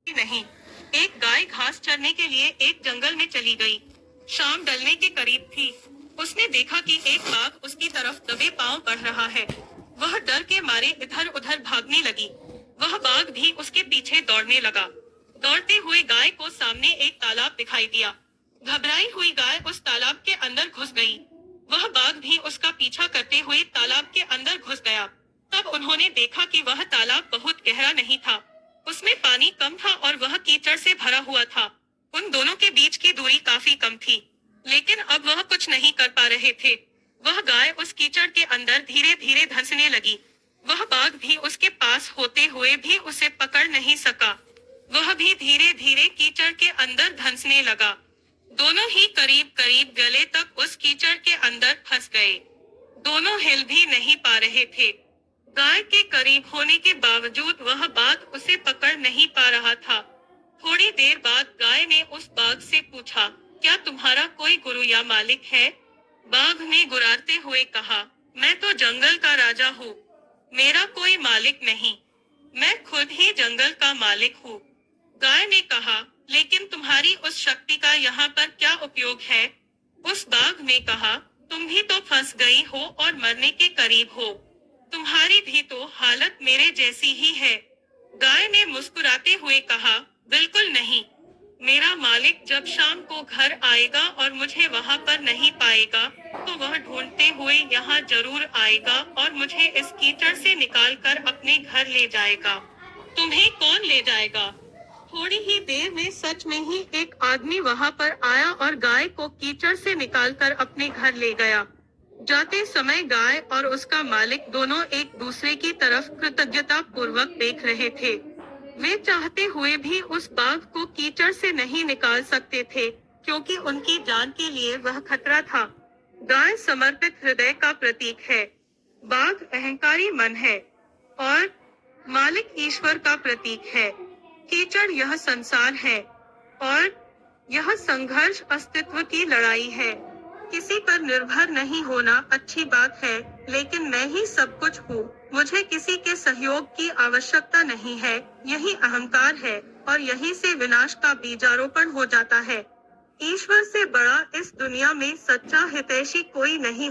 नहीं। एक गाय घास चरने के लिए एक जंगल में चली गई। शाम ढलने के करीब थी। उसने देखा कि एक बाघ उसकी तरफ दबे पांव बढ़ रहा है। वह डर के मारे इधर उधर भागने लगी। वह बाघ भी उसके पीछे दौड़ने लगा। दौड़ते हुए गाय को सामने एक तालाब दिखाई दिया। घबराई हुई गाय उस तालाब के अंदर घुस गई। वह बाघ भी उसका पीछा करते हुए तालाब के अंदर घुस गया। तब उन्होंने देखा कि वह तालाब बहुत गहरा नहीं था। उसमें पानी कम था और वह कीचड़ से भरा हुआ था। उन दोनों के बीच की दूरी काफी कम थी, लेकिन अब वह कुछ नहीं कर पा रहे थे। वह गाय उस कीचड़ के अंदर धीरे धीरे धंसने लगी। वह बाघ भी उसके पास होते हुए भी उसे पकड़ नहीं सका। वह भी धीरे धीरे कीचड़ के अंदर धंसने लगा। दोनों ही करीब करीब गले तक उस कीचड़ के अंदर फंस गए। दोनों हिल भी नहीं पा रहे थे। गाय के करीब होने के बावजूद वह बाघ उसे पकड़ नहीं पा रहा था। थोड़ी देर बाद गाय ने उस बाघ से पूछा, क्या तुम्हारा कोई गुरु या मालिक है? बाघ ने गुर्राते हुए कहा, मैं तो जंगल का राजा हूँ। मेरा कोई मालिक नहीं। मैं खुद ही जंगल का मालिक हूँ। गाय ने कहा, लेकिन तुम्हारी उस शक्ति का यहाँ पर क्या उपयोग है? उस बाघ ने कहा, तुम भी तो फंस गई हो और मरने के करीब हो। तुम्हारी भी तो हालत मेरे जैसी ही है। गाय ने मुस्कुराते हुए कहा, बिल्कुल नहीं। मेरा मालिक जब शाम को घर आएगा और मुझे वहाँ पर नहीं पाएगा, तो वह ढूंढते हुए यहाँ जरूर आएगा और मुझे इस कीचड़ से निकाल कर अपने घर ले जाएगा। तुम्हें कौन ले जाएगा? थोड़ी ही देर में सच में ही एक आदमी वहाँ पर आया और गाय को कीचड़ से निकालकर अपने घर ले गया। जाते समय गाय और उसका मालिक दोनों एक दूसरे की तरफ कृतज्ञता पूर्वक देख रहे थे। वे चाहते हुए भी उस बाघ को कीचड़ से नहीं निकाल सकते थे, क्योंकि उनकी जान के लिए वह खतरा था। गाय समर्पित हृदय का प्रतीक है। बाघ अहंकारी मन है और मालिक ईश्वर का प्रतीक है। कीचड़ यह संसार है और यह संघर्ष अस्तित्व की लड़ाई है। किसी पर निर्भर नहीं होना अच्छी बात है, लेकिन मैं ही सब कुछ हूँ, मुझे किसी के सहयोग की आवश्यकता नहीं है, यही अहंकार है और यही से विनाश का बीजारोपण हो जाता है। ईश्वर से बड़ा इस दुनिया में सच्चा हितैषी कोई नहीं।